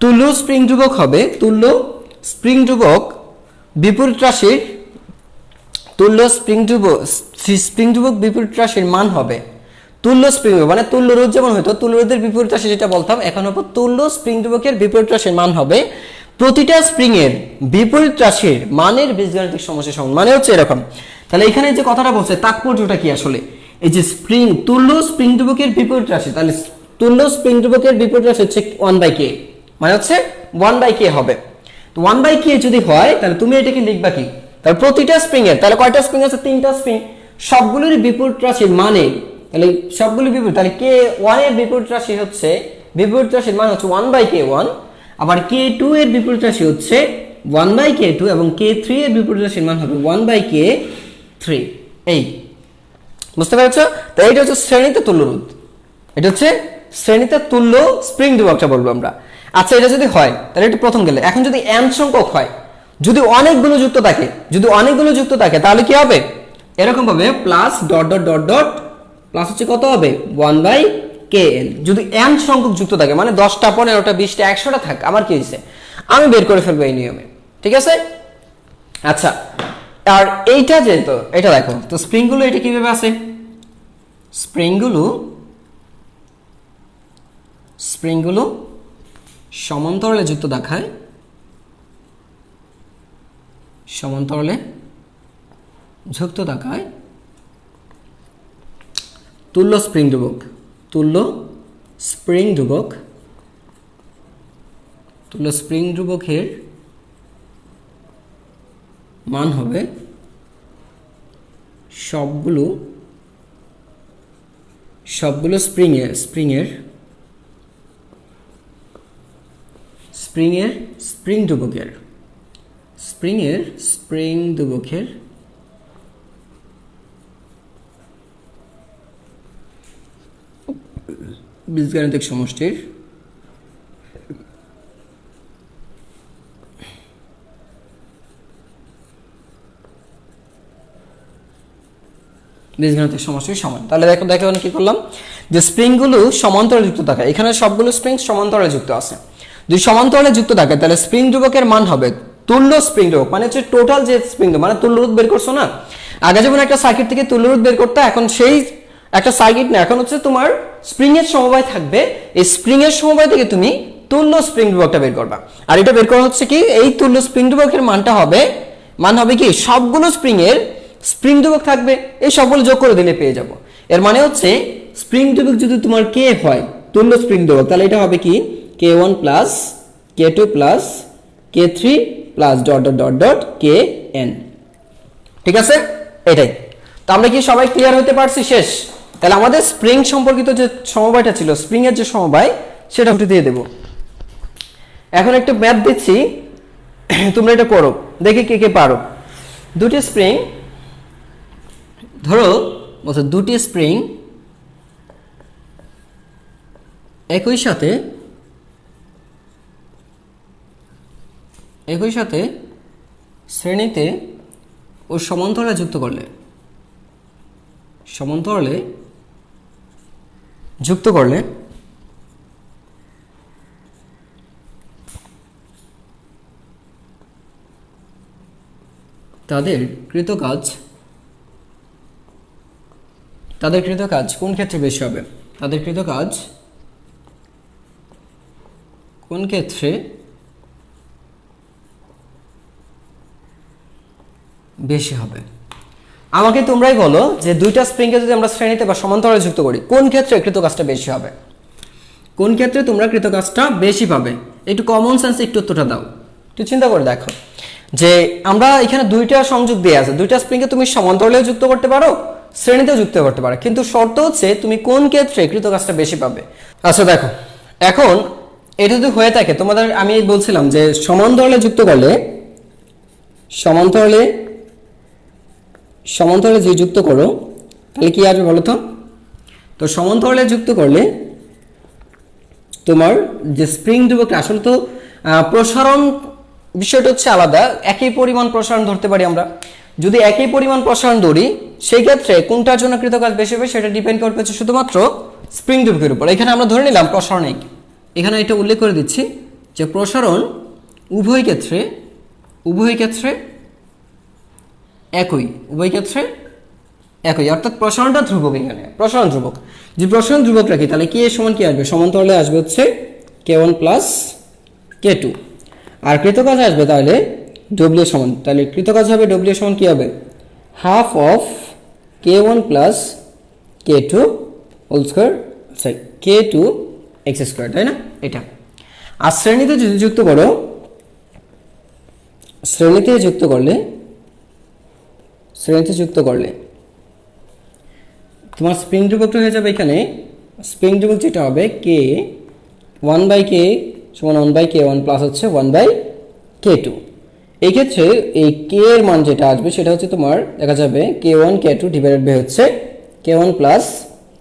তুল্য স্প্রিং ধ্রুবক হবে, তুল্য স্প্রিং ধ্রুবক বিপরীত রাশির বিপরীত রাশির মান হবে তুল্য স্প্রিং, মানে তুল্য রোধ যেমন হতো তুল্য রোধের বিপরীত রাশি যেটা বলতাম, এখন হবে তুল্য স্প্রিং ধ্রুবকের বিপরীত রাশির মান হবে প্রতিটা স্প্রিং এর বিপরীত রাশির মানের বীজগাণিতিক সমষ্টির সমান। মানে হচ্ছে এরকম। তাহলে এখানে যে কথাটা বলছে তাৎপর্যটা কি আসলে? এই যে তুল্য স্প্রিং ধ্রুবকের বিপরীত রাশি, তাহলে তুল্য স্প্রিং ধ্রুবকের বিপরীত রাশি হচ্ছে 1/k, মানে হচ্ছে 1/k হবে। তো 1/k যদি হয় তাহলে তুমি এটাকে লিখবা কি? তাহলে প্রতিটা স্প্রিং এর, তাহলে কয়টা স্প্রিং আছে? 3টা স্প্রিং, সবগুলোর বিপরীত রাশির মানে, তাহলে সবগুলো বিপরীত, তাহলে K1 এর বিপরীত রাশি হচ্ছে, বিপরীত রাশির মান হচ্ছে 1/k1, আবার K2 এর বিপরীত রাশি হচ্ছে 1/k2, এবং K3 এর বিপরীত রাশির মান হবে 1/k3। এই বুঝতে পেরেছো? তো এইটা হচ্ছে শ্রেণীতে তুল্য রোধ, এটা হচ্ছে শ্রেণীতে তুল্য স্প্রিং ধ্রুবকটা বলবো আমরা। আচ্ছা, এটা যদি হয় তাহলে এটা প্রথম গেলে। এখন যদি n সংখ্যক হয়, যদি অনেকগুলো যুক্ত থাকে তাহলে কি হবে? এরকম ভাবে plus dot dot dot dot plus হচ্ছে কত হবে? 1/kl। যদি n সংখ্যক যুক্ত থাকে, মানে 10টা 15টা 20টা 100টা থাক, আমার কি হয়েছে? আমি বের করে ফেলবো এই নিয়মে। ঠিক আছে? আচ্ছা, আর এইটা যেহেতু এটা দেখো, তো স্প্রিংগুলো এটা কিভাবে আছে? স্প্রিংগুলো সমান্তরালে যুক্ত দেখায়, তুল্য স্প্রিং ধ্রুবকের মান হবে সবগুলো স্প্রিং স্প্রিং ধ্রুবকের বীজগাণিতিক সমষ্টির বীজগাণিতিক সমষ্টির সমান। তাহলে দেখো কি করলাম, যে স্প্রিংগুলো সমান্তরালে যুক্ত থাকে, এখানে সবগুলো স্প্রিং সমান্তরালে যুক্ত আছে। যদি সমান্তরালে যুক্ত থাকে তাহলে স্প্রিং ধ্রুবকের মান হবে তুল্য স্প্রিং ধ্রুবক, মানে হচ্ছে টোটাল যে স্প্রিং মানে তুল্য রোধ বের করছো না, আগে যেমন একটা সার্কিট থেকে তুল্য রোধ বের করতে, এখন সেই একটা সার্কিট না, এখন হচ্ছে তোমার স্প্রিং এর সমবায় থাকবে, এই স্প্রিং এর সমবায় থেকে তুমি তুল্য স্প্রিং ধ্রুবকটা বের করবা। আর এটা বের করা হচ্ছে কি, এই তুল্য স্প্রিং ধ্রুবকের মান হবে কি, সবগুলো স্প্রিং এর স্প্রিং ধ্রুবক থাকবে, এই সবগুলো যোগ করে দিলে পেয়ে যাব। এর মানে হচ্ছে স্প্রিং ধ্রুবক যদি তোমার কে হয় তুল্য স্প্রিং ধ্রুবক, তাহলে এটা হবে কি K1 plus K2 plus K3 plus dot dot dot dot Kn। ঠিক আছে, এটাই। তো আমরা কি সবাই ক্লিয়ার হতে পারছি? শেষ। তাহলে আমাদের স্প্রিং সম্পর্কিত যে সমবায়টা ছিল, স্প্রিং এর যে সমবায়, সেটা উঠে দিয়ে দেব। এখন একটা ম্যাথ দিচ্ছি, তোমরা এটা করো, দেখি কে কে পারো। দুটি স্প্রিং, ধরো বলছো দুটি স্প্রিং একই সাথে শ্রেণীতে ও সমান্তরালে যুক্ত করলে তাদের কৃত কাজ কোন ক্ষেত্রে বেশি হবে? তাদের কৃত কাজ কোন ক্ষেত্রে বেশি হবে? আমাকে তোমরাই বলো যে দুইটা স্প্রিংকে যদি আমরা শ্রেণীতে বা সমান্তরালে যুক্ত করি, কোন ক্ষেত্রে কৃত কাজটা বেশি হবে? কোন ক্ষেত্রে তোমরা কৃত কাজটা বেশি পাবে? একটু কমন সেন্স একটু উত্তরটা দাও, একটু চিন্তা করে দেখো। যে আমরা এখানে দুইটা সংযোগ দিয়ে আছে, দুইটা স্প্রিংকে তুমি সমান্তরালেও যুক্ত করতে পারো, শ্রেণীতেও যুক্ত করতে পারো, কিন্তু শর্ত হচ্ছে তুমি কোন ক্ষেত্রে কৃত কাজটা বেশি পাবে। আচ্ছা দেখো, এখন এটা যদি হয়ে থাকে, তোমাদের আমি বলছিলাম যে সমান্তরালে যুক্ত করলে, সমান্তরালে যে যুক্ত করো তাহলে কি আসবে বলো তো? তো সমান্তরালে যুক্ত করলে তোমার যে স্প্রিং ধ্রুবকটা, আসলে তো প্রসারণ বিষয়টা হচ্ছে আলাদা, একই পরিমাণ প্রসারণ ধরতে পারি আমরা। যদি একই পরিমাণ প্রসারণ ধরি, সেই ক্ষেত্রে কোনটার জন্য কৃত কাজ বেশি হবে সেটা ডিপেন্ড করবে শুধুমাত্র স্প্রিং ধ্রুবকের উপর। এখানে আমরা ধরে নিলাম প্রসারণ এক, এখানে এটা উল্লেখ করে দিচ্ছি যে প্রসারণ উভয় ক্ষেত্রে একই, অর্থাৎ প্রসারণটা ধ্রুবক। এখানে প্রসারণ ধ্রুবক, যে প্রসারণ ধ্রুবক রাখি তাহলে কি এর সমান কি আসবে? সমান্তরালে আসবে হচ্ছে K1 প্লাস K2, আর কৃতকাজ আসবে তাহলে W সমান, তাহলে কৃতকাজ হবে W সমান কি হবে? Half of K1 plus K2 whole square, sorry K2 x square, তাই না? এটা। আর শ্রেণীতে যদি যুক্ত করো, শ্রেণীতে যুক্ত করলে তোমার স্প্রিং ধ্রুবকটা হয়ে যাবে, এখানে স্প্রিং ধ্রুবক যেটা হবে K1/K সমান 1/K1 প্লাস হচ্ছে 1/K2। এই ক্ষেত্রে এই K এর মান যেটা আসবে সেটা হচ্ছে তোমার দেখা যাবে K1 K2 ডিভাইডেড বাই হচ্ছে K1 প্লাস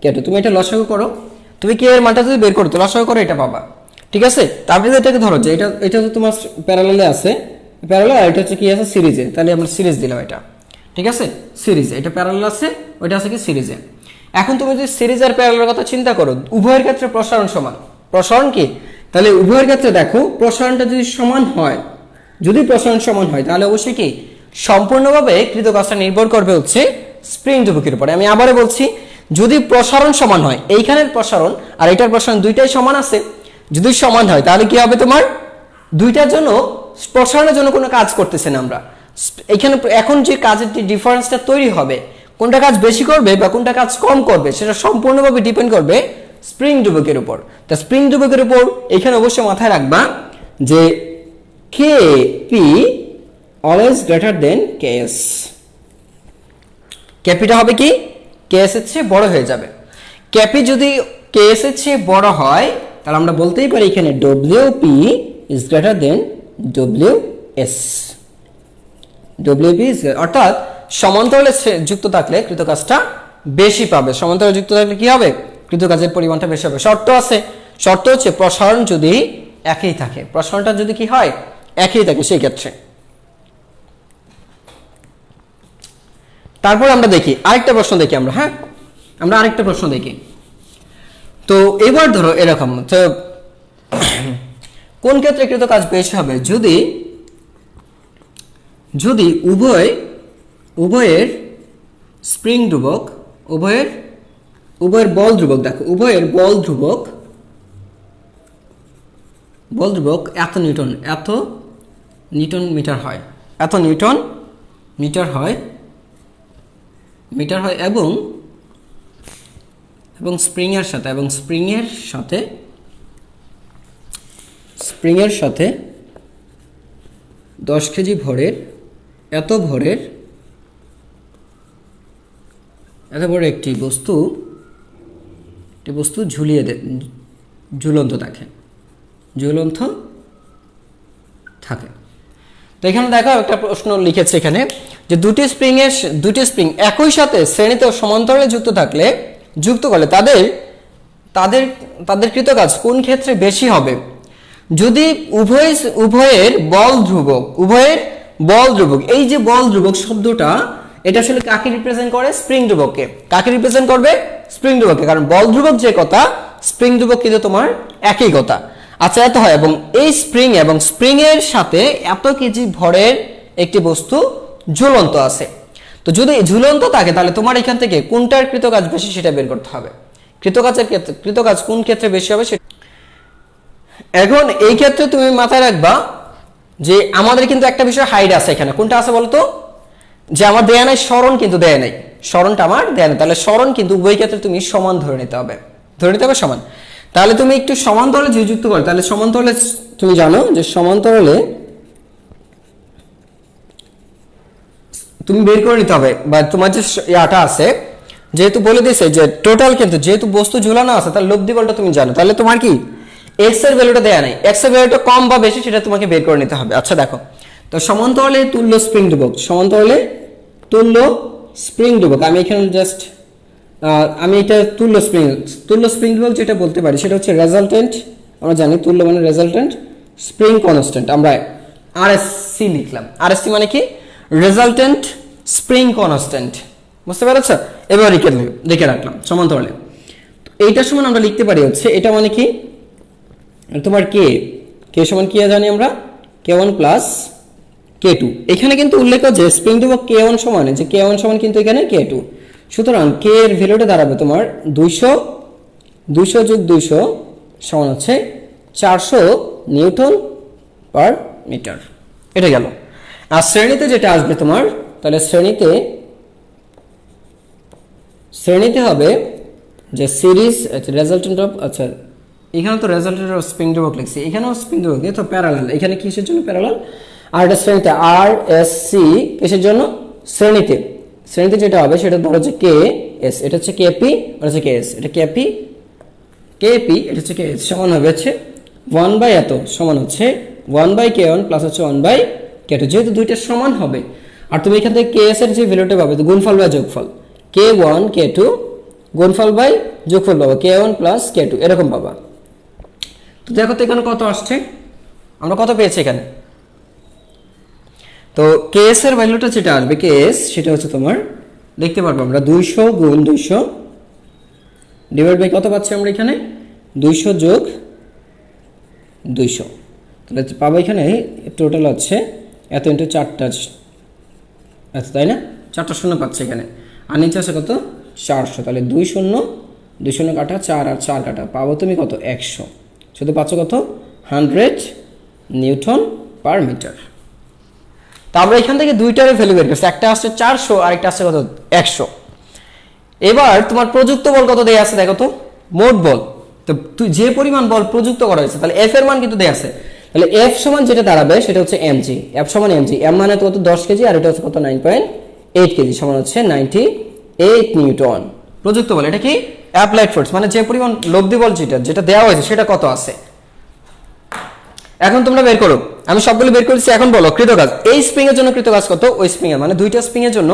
K2। তুমি এটা লসাগু করো, তুমি K এর মানটা যদি বের করো তো লসাগু করো, এটা পাবা। ঠিক আছে, তারপরে এটাকে ধরো যে এটা তো তোমার প্যারালালে আছে, প্যারালাল, আর এটা হচ্ছে কি আছে সিরিজে, তাহলে আমরা সিরিজ দিলাম এটা। ঠিক আছে, সিরিজে, এটা প্যারালাল আছে, ওইটা আছে কি সিরিজে। এখন তুমি যদি সিরিজ আর প্যারালালের কথা চিন্তা করো, উভয়ের ক্ষেত্রে প্রসারণ সমান, প্রসারণ কি, তাহলে উভয়ের ক্ষেত্রে দেখো প্রসারণটা যদি সমান হয়, তাহলে অবশ্যই কি সম্পূর্ণভাবে কৃত কাজটা নির্ভর করবে হচ্ছে স্প্রিং ধ্রুবকের উপরে। আমি আবারও বলছি, যদি প্রসারণ সমান হয়, এইখানের প্রসারণ আর এটার প্রসারণ দুইটাই সমান আছে, যদি সমান হয় তাহলে কি হবে, তোমার দুইটার জন্য প্রসারণের জন্য কোনো কাজ করতেছে না আমরা। এখানে এখন যে কাজের ডিফারেন্সটা তৈরি হবে, কোনটা কাজ বেশি করবে বা কোনটা কাজ কম করবে, সেটা সম্পূর্ণভাবে ডিপেন্ড করবে স্প্রিং ধ্রুবকের উপর। তা স্প্রিং ধ্রুবকের উপর এখানে অবশ্যই মাথায় রাখবা যে Kp always greater than Ks। Kpটা হবে কি, Ks এর চেয়ে বড় হয়ে যাবে। Kp যদি Ks এর চেয়ে বড় হয় তাহলে আমরা বলতেই পারি এখানে Wp is greater than WS। WB is, অর্থাৎ সমান্তরালে যুক্ত থাকলে কৃতকাজটা বেশি পাবে। সমান্তরালে যুক্ত থাকলে কি হবে? কৃতকাজের পরিমাণটা বেশি হবে। শর্ত আছে, শর্ত হচ্ছে প্রসারণ যদি একই থাকে, প্রসারণটা যদি কি হয়? একই থাকে সেই ক্ষেত্রে। তারপর আমরা দেখি আরেকটা প্রশ্ন দেখি আমরা, হ্যাঁ আমরা আরেকটা প্রশ্ন দেখি। তো এবার ধরো এরকম, তো কোন ক্ষেত্রে কৃতকাজ বেশি হবে? যদি যদি উভয়ের স্প্রিং ধ্রুবক, উভয়ের বল ধ্রুবক, দেখো উভয়ের বল ধ্রুবক এত নিউটন মিটার হয়, এত নিউটন মিটার হয় এবং স্প্রিং এর সাথে 10 কেজি ভরের এত ভরের একটি বস্তু ঝুলন্ত থাকে। তো এখানে দেখো একটা প্রশ্ন লিখেছে এখানে যে দুটি স্প্রিং একই সাথে শ্রেণীতে ও সমান্তরালে যুক্ত করলে তাদের কৃতকাজ কোন ক্ষেত্রে বেশি হবে? যদি উভয়ের বল ধ্রুবক, এই যে বল ধ্রুবক শব্দটা, এটা আসলে কাকে রিপ্রেজেন্ট করে? স্প্রিং ধ্রুবককে। কাকে রিপ্রেজেন্ট করবে? স্প্রিং ধ্রুবককে, কারণ বল ধ্রুবক যে কথা, স্প্রিং ধ্রুবক কিন্তু তোমার একই কথা। আচ্ছা, এত হয় এবং এই স্প্রিং এর সাথে এত কেজি ভরের একটি বস্তু ঝুলন্ত আছে। তো যদি ঝুলন্ত থাকে তাহলে তোমার এখান থেকে কোনটার কৃতকাজ বেশি সেটা বের করতে হবে। কৃতকাজ কোন ক্ষেত্রে বেশি হবে সেটা। এখন এই ক্ষেত্রে তুমি মাথায় রাখবা যে আমাদের কিন্তু একটা বিষয় হাইড আছে এখানে। কোনটা আছে বলতো? যে আমার দেয়া নাই স্মরণ, কিন্তু দেয়া নাই স্মরণটা আমার দেয়া নাই, তাহলে স্মরণ কিন্তু উভয় ক্ষেত্রে তুমি সমান ধরে নিতে হবে সমান। তাহলে তুমি একটু সমান্তরালে যে যুক্ত করো, তাহলে সমান্তরালে তুমি জানো যে সমান্তরালে তুমি বের করে নিতে হবে, বা তোমার যে ইয়াটা আছে যেহেতু বলে দিয়েছে যে টোটাল, কিন্তু যেহেতু বস্তু ঝুলানো আছে তাহলে লব্ধি বলটা তুমি জানো, তাহলে তোমার কি এক্স এর ভ্যালুটা দেয়া নাই, এক্স এর ভ্যালুটা কম বা বেশি সেটা তোমাকে বের করে নিতে হবে। আচ্ছা দেখো, তো সমান্তরালে তুল্য স্প্রিং ধ্রুবক, আমি এখানে জাস্ট আমি এটা তুল্য স্প্রিং ধ্রুবক যেটা বলতে পারি সেটা হচ্ছে রেজাল্টেন্ট। আমরা জানি তুল্য মানে রেজাল্টেন্ট স্প্রিং কনস্ট্যান্ট, আমরা RSC লিখলাম। RSC মানে কি? Resultant spring constant. বুঝতে পেরেছ? এবার লিখে রাখলাম সমান্তরালে। এইটার সমান আমরা লিখতে পারি হচ্ছে, এটা মানে কি তোমার কে সমান কি জানি আমরা? K1 plus K2। এখানে কিন্তু উল্লেখ যে স্প্রিং ধ্রুবক K1 সমান, যে K1 সমান কিন্তু এখানে K2। সুতরাং K এর ভ্যালুটা দাঁড়াবে তোমার 200 যোগ 200 সমান হচ্ছে 400 নিউটন পার মিটার। এটা গেল। আর শ্রেণীতে যেটা আসবে তোমার, তাহলে শ্রেণীতে হবে যে সিরিজ রেজাল্টেন্ট অফ, আচ্ছা এখানে তো রেজাল্টেন্ট অফ স্প্রিং ধ্রুবক লিখছি, এখানেও স্প্রিং ধ্রুবক, তো প্যারালাল। এখানে কিসের জন্য প্যারালাল? আর এটা শ্রেণীতে RSC কিসের জন্য? শ্রেণীতে যেটা হবে সেটা ধরো হচ্ছে KS, এটা হচ্ছে KP, এটা হচ্ছে KS, এটা KP, এটা হচ্ছে KS সমান হবে হচ্ছে 1 এত সমান হচ্ছে 1/K1 প্লাস হচ্ছে 1/K2। যেহেতু দুইটা সমান হবে, আর তুমি এখান থেকে KS এর যে ভ্যালুটা পাবে তো গুণফল বা যোগফল, K1 K2 গুণফল বাই যোগফল পাবা, K1 প্লাস K2 এরকম পাবা। তো দেখো তো এখানে কত আসছে, আমরা কত পেয়েছি এখানে? তো KS এর ভ্যালুটা যেটা আসবে, KS সেটা হচ্ছে তোমার দেখতে পারবো আমরা 200 গুণ 200 ডিভাইড বাই কত পাচ্ছি আমরা এখানে? 200 যোগ 200, তাহলে পাবো এখানে টোটাল হচ্ছে এত ইন্টু 4টা, আচ্ছা তাই না? 4টা শূন্য পাচ্ছে এখানে, আর নিচে আছে কত? 400। তাহলে 2 শূন্য কাটা 4 আর 4 কাটা পাবো তুমি কত? 100। শুধু পাচ্ছ কত? 100 নিউটন পার মিটার। তা আমরা এখান থেকে দুইটারে ভ্যালু বের করছি, একটা আসছে 400 আর একটা আসছে কত? 100। এবার তোমার প্রযুক্ত বল কত দেয়া আছে দেখো তো, মোট বল। তো যে পরিমাণ বল প্রযুক্ত করা হয়েছে, তাহলে F এর মান কিন্তু দেয়া আছে, তাহলে F সমান যেটা দাঁড়াবে সেটা হচ্ছে mg। F সমান mg, m মানে কত? 10 কেজি, আর এটা হচ্ছে কত? 9.8 কেজি, সমান হচ্ছে 98 নিউটন প্রযুক্ত বল। এটা কি? অ্যাপ্লাইড ফোর্স, মানে যে পরিমাণ লব্ধি বল যেটা দেওয়া হয়েছে সেটা কত আছে। এখন তোমরা বের করো, আমি সবগুলো বের করেছি। এখন বলো কৃতকাজ এই স্প্রিং এর জন্য কৃতকাজ কত, ওই স্প্রিং এর মানে দুইটা স্প্রিং এর জন্য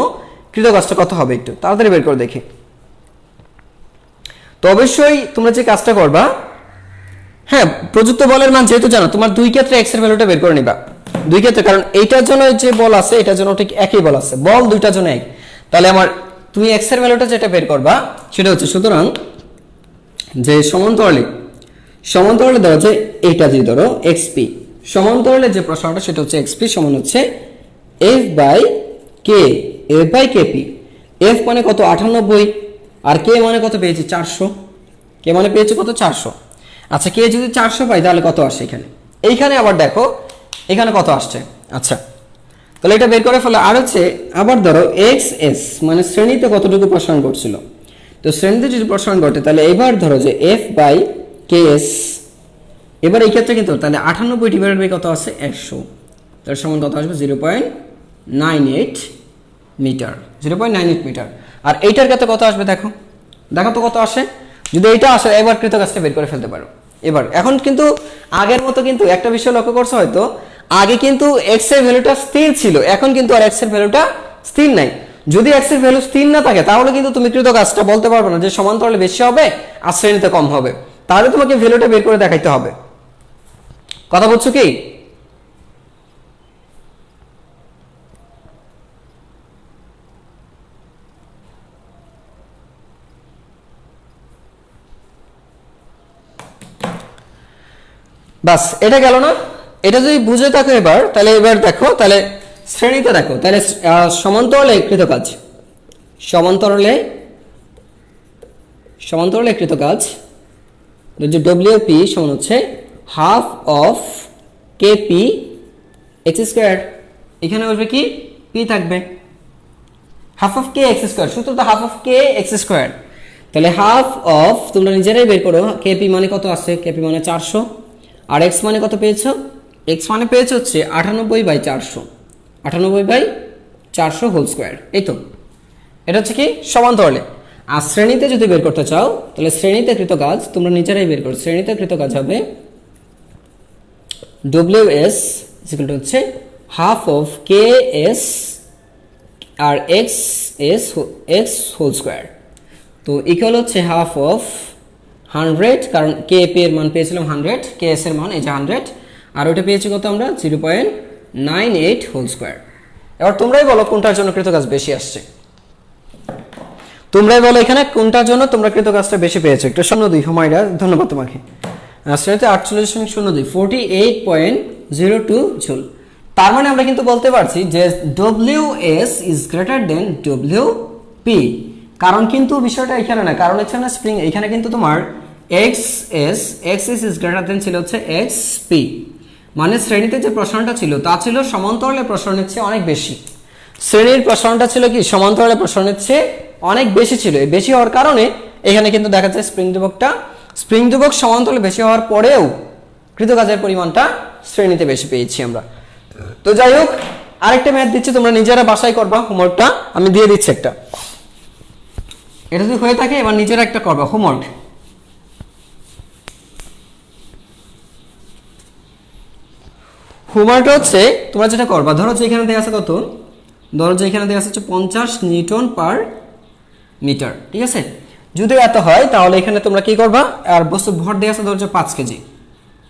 কৃতকাজটা কত হবে একটু তাড়াতাড়ি বের করে দেখি। তো অবশ্যই তোমরা যে কাজটা করবা, হ্যাঁ প্রযুক্ত বলের মান যেহেতু জানো, তোমার দুই ক্ষেত্রে এক্স এর ভ্যালুটা বের করে নিবা, দুই ক্ষেত্রে, কারণ এইটার জন্য যে বল আছে এটার জন্য ঠিক একই বল আছে, বল দুইটার জন্য এক। তাহলে আমার তুমি এক্স এর ভ্যালুটা যেটা বের করবা সেটা হচ্ছে, সুতরাং যে সমান্তরালে ধরো যে এইটা যদি ধরো এক্সপি, সমান্তরালে যে প্রশ্নটা সেটা হচ্ছে এক্সপি সমান হচ্ছে এফ বাই কেপি। এফ মানে কত 98, আর কে মানে কত পেয়েছি 400, কে মানে পেয়েছি কত 400। আচ্ছা কে যদি 400 পাই তাহলে কত আসে এখানে, এইখানে আবার দেখো এখানে কত আসছে। আচ্ছা তাহলে এটা বের করে ফেলো। আর হচ্ছে আবার ধরো এক্স এস মানে শ্রেণীতে কতটুকু প্রসারণ ঘটছিল, তো শ্রেণীতে যদি প্রসারণ ঘটে তাহলে এবার ধরো যে এফ বাই কে এস, এবার এই ক্ষেত্রে কিন্তু তাহলে 98 ডিভাইডেড বাই কত আছে 100, তার সমান কত আসবে 0.98 মিটার, 0.98 মিটার। আর এইটার ক্ষেত্রে কত আসবে দেখো, দেখো তো কত আসে। যদি এইটা আসে এবার কৃতকাজটা বের করে ফেলতে পারো। এবার এখন কিন্তু আগের মতো কিন্তু একটা বিষয় লক্ষ্য করছো হয়তো, আগে কিন্তু এক্স এর ভ্যালুটা স্থির ছিল, এখন কিন্তু আর এক্স এর ভ্যালুটা স্থির নাই। যদি এক্স এর ভ্যালু স্থির না থাকে তাহলে কিন্তু তুমি কৃতকাজটা বলতে পারবে না যে সমান্তরালে বেশি হবে আর শ্রেণীতে কম হবে, তাহলে তোমাকে ভ্যালুটা বের করে দেখাইতে হবে। কথা বলছো কি? বাস এটা গেল না, এটা যদি বুঝে থাকো এবার, তাহলে এবার দেখো, তাহলে শ্রেণীতে দেখো, তাহলে সমান্তরালে কৃতকাজ, সমান্তরালে কৃতকাজ যে ডব্লিউপি সমান হচ্ছে half of KP x square, এখানে বলবে কি পি থাকবে half of K x square, সূত্র তো half of K x square. তাহলে হাফ অফ তোমরা নিজেরাই বের করো, কেপি মানে কত আছে, কেপি মানে 400, আর এক্স মানে কত পেয়েছো, এক্স মানে পেয়েছো হচ্ছে 98/400, 98/400 হোল স্কোয়ার। এই তো এটা হচ্ছে কি সমান্তরালে। আর শ্রেণীতে যদি বের করতে চাও তাহলে শ্রেণীতে কৃতকাজ তোমরা নিজেরাই বের করো, শ্রেণীতে কৃতকাজ হবে WS হচ্ছে হাফ অফ কে এস আর এক্স হোল স্কোয়ার, তো ইকুয়াল হচ্ছে হাফ অফ 100, কারণ কে পি এর মান পেয়েছিলাম 100, কে এস এর মান এই যে 100, আর ওটা পেয়েছি কত আমরা 0.98 হোল স্কোয়ার। এবার তোমরাই বলো কোনটার জন্য কৃতকাজ বেশি আসছে, তোমরাই বলো এখানে কোনটার জন্য তোমরা কৃতকাজটা বেশি পেয়েছো। একটু 02 হুমায়রা, ধন্যবাদ তোমাকে। শ্রেণীতে 48.02 48.02 জুল। তার মানে আমরা কিন্তু বলতে পারছি যে WS is greater than WP, কারণ কিন্তু বিষয়টা এখানে না, কারণ এখানে স্প্রিং, এখানে কিন্তু তোমার XS ইজ গ্রেটার দেন ছিল হচ্ছে XP, মানে শ্রেণীতে যে প্রসারণটা ছিল তা ছিল সমান্তরালের প্রসারণের চেয়ে অনেক বেশি। শ্রেণীর প্রসারণটা ছিল কি সমান্তরালের প্রসারণের চেয়ে অনেক বেশি ছিল, এই বেশি হওয়ার কারণে এখানে কিন্তু দেখা যায় স্প্রিং ধ্রুবক সমান্তরালে বেশি হওয়ার পরেও কৃতকাজের পরিমাণটা শ্রেণীতে বেশি পেয়েছি আমরা। তো যাই হোক, আরেকটা ম্যাথ দিচ্ছি, তোমরা নিজেরা বাসায় করবা, হোমওয়ার্কটা আমি দিয়ে দিচ্ছি একটা, এটা যদি হয়ে থাকে এবার নিজেরা একটা করবা হোমওয়ার্ক। হোমওয়ার্কটা হচ্ছে তোমরা যেটা করবা, ধরো যে এখানে দেওয়া আছে কত, ধরো যে এখানে দেওয়া আছে 50 নিউটন পার মিটার, ঠিক আছে। যদি এত হয় তাহলে এখানে তোমরা কি করবা, আর বস্তুর ভর দেওয়া আছে ধরো 5 কেজি,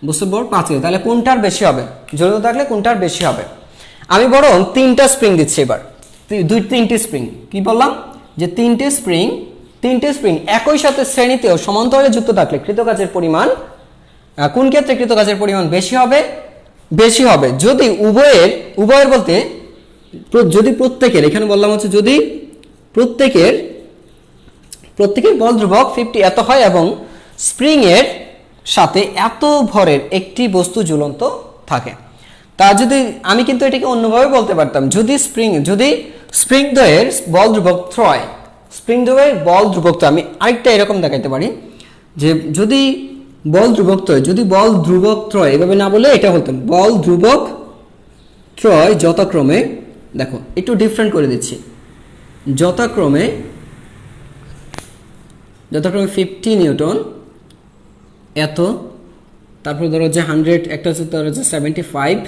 বস্তুর ভর 5 কেজি, তাহলে কোনটার বেশি হবে, জড়িত থাকলে কোনটার বেশি হবে। আমি বরং 3টা স্প্রিং দিচ্ছি এবার, 3টি স্প্রিং, কি বললাম যে 3টে স্প্রিং একই সাথে শ্রেণীতেও সমান্তরালে যুক্ত থাকলে কৃতকাজের পরিমাণ কোন ক্ষেত্রে কৃতকাজের পরিমাণ বেশি হবে যদি উভয়ের বলতে যদি প্রত্যেকের, এখানে বললাম হচ্ছে যদি প্রত্যেকের বল ধ্রুবক 50 এত হয় এবং স্প্রিং এর সাথে এত ভরের একটি বস্তু ঝুলন্ত থাকে। তা যদি আমি কিন্তু এটাকে অন্যভাবে বলতে পারতাম, যদি স্প্রিং দ্বয়ের বল ধ্রুবক ত্রয়, স্প্রিং দ্বয়ের বল ধ্রুবক ত্রয়, আমি আরেকটা এরকম দেখাইতে পারি যে যদি বল ধ্রুবক ত্রয় এভাবে না বলে এটা বলতাম বল ধ্রুবক ত্রয় যথাক্রমে, দেখো একটু ডিফারেন্ট করে দিচ্ছি, যথাক্রমে 50 নিউটন এত তারপর ধরো যে 100, একটা হচ্ছে ধরো যে 75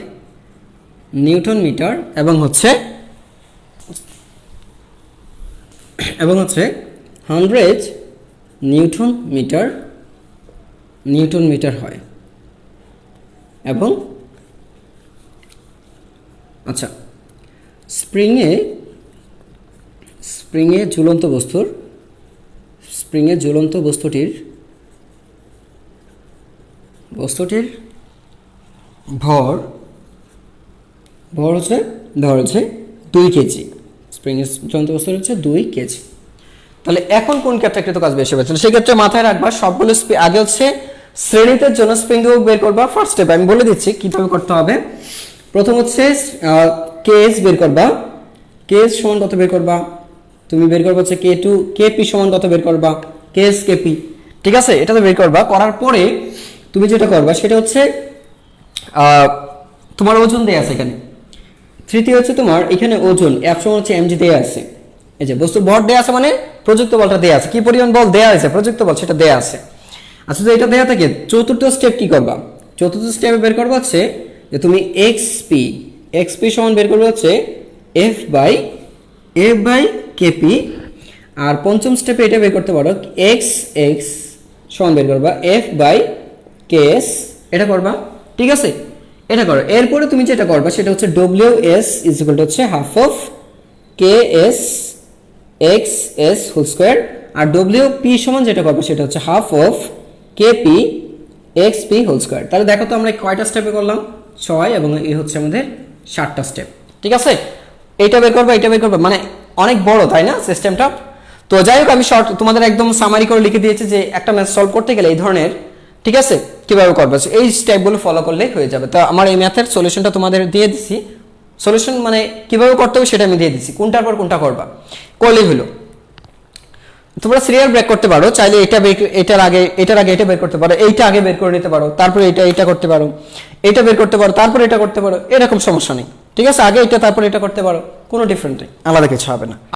নিউটন মিটার, এবং হচ্ছে 100 নিউটন মিটার হয়। এবং আচ্ছা, স্প্রিংয়ে ঝুলন্ত বস্তুটির ভর হচ্ছে 2 কেজি। স্প্রিংয়ের ঝুলন্ত বস্তুর হচ্ছে 2 কেজি। তাহলে এখন কোন ক্ষেত্রে একটু কাজ বেশি হবে, তাহলে সেক্ষেত্রে মাথায় রাখবা সবগুলো আগে হচ্ছে শ্রেণীতে জন্য স্প্রিং ধ্রুবক বের করবা। ফার্স্ট স্টেপ আমি বলে দিচ্ছি কিভাবে করতে হবে। প্রথম হচ্ছে কেএস বের করবা। কেএস সমান কত বের করবা, তুমি বের করবা হচ্ছে K2, KP সমান কত বের করবা, কেএস কেপি। ঠিক আছে, এটা তো বের করবা। করার পরে তুমি যেটা করবা সেটা হচ্ছে তোমার ওজন দেয়া আছে এখানে। তৃতীয় হচ্ছে তোমার এখানে ওজন F সমান হচ্ছে mg দেয়া আছে। এই যে বস্তুর ভর দেয়া আছে মানে প্রযুক্ত বলটা দেয়া আছে, কি পরিমাণ বল দেয়া আছে, প্রযুক্ত বল সেটা দেয়া আছে। আচ্ছা, তো এটা দেয়া থাকে, চতুর্থ স্টেপ কি করবা? চতুর্থ স্টেপে বের করবা হচ্ছে যে তুমি xp সমান বের করবে হচ্ছে f বাই kp। আর পঞ্চম স্টেপে এটা বের করতে পারো x সমান বের করবা f বাই ks, এটা করবা। ঠিক আছে, এটা করো। এরপরে তুমি যেটা করবা সেটা হচ্ছে ws ইজ ইকুয়াল টু হচ্ছে half of ks xs whole square. আর wp সমান যেটা করবা সেটা হচ্ছে half of kp xp whole square. তাহলে দেখো তো আমরা কয়টা স্টেপে করলাম, 6, এবং এই হচ্ছে আমাদের 7টা স্টেপ। ঠিক আছে, এইটা বের করবা, এটা বের করবা, মানে অনেক বড় তাই না সিস্টেমটা। তো যাই হোক, আমি শর্ট তোমাদের একদম সামারি করে লিখে দিয়েছি যে একটা ম্যাথ সলভ করতে গেলে এই ধরনের, ঠিক আছে, কিভাবে করবে এই স্টেপগুলো ফলো করলে হয়ে যাবে। তো আমার এই ম্যাথের সলিউশনটা তোমাদের দিয়ে দিছি। সলিউশন মানে কিভাবে করতে হবে সেটা আমি দিয়ে দিচ্ছি, কোনটার পর কোনটা করবা, করলেই হলো। তোমরা সিরিয়াল ব্রেক করতে পারো, চাইলে এটার আগে এটা বের করতে পারো, এইটা আগে বের করে নিতে পারো, তারপরে এটা করতে পারো, এটা বের করতে পারো, তারপরে এটা করতে পারো, এরকম সমস্যা নেই। ঠিক আছে, আগে এটা তারপরে এটা করতে পারো, কোনো ডিফারেন্ট নেই, আলাদা কিছু হবে না।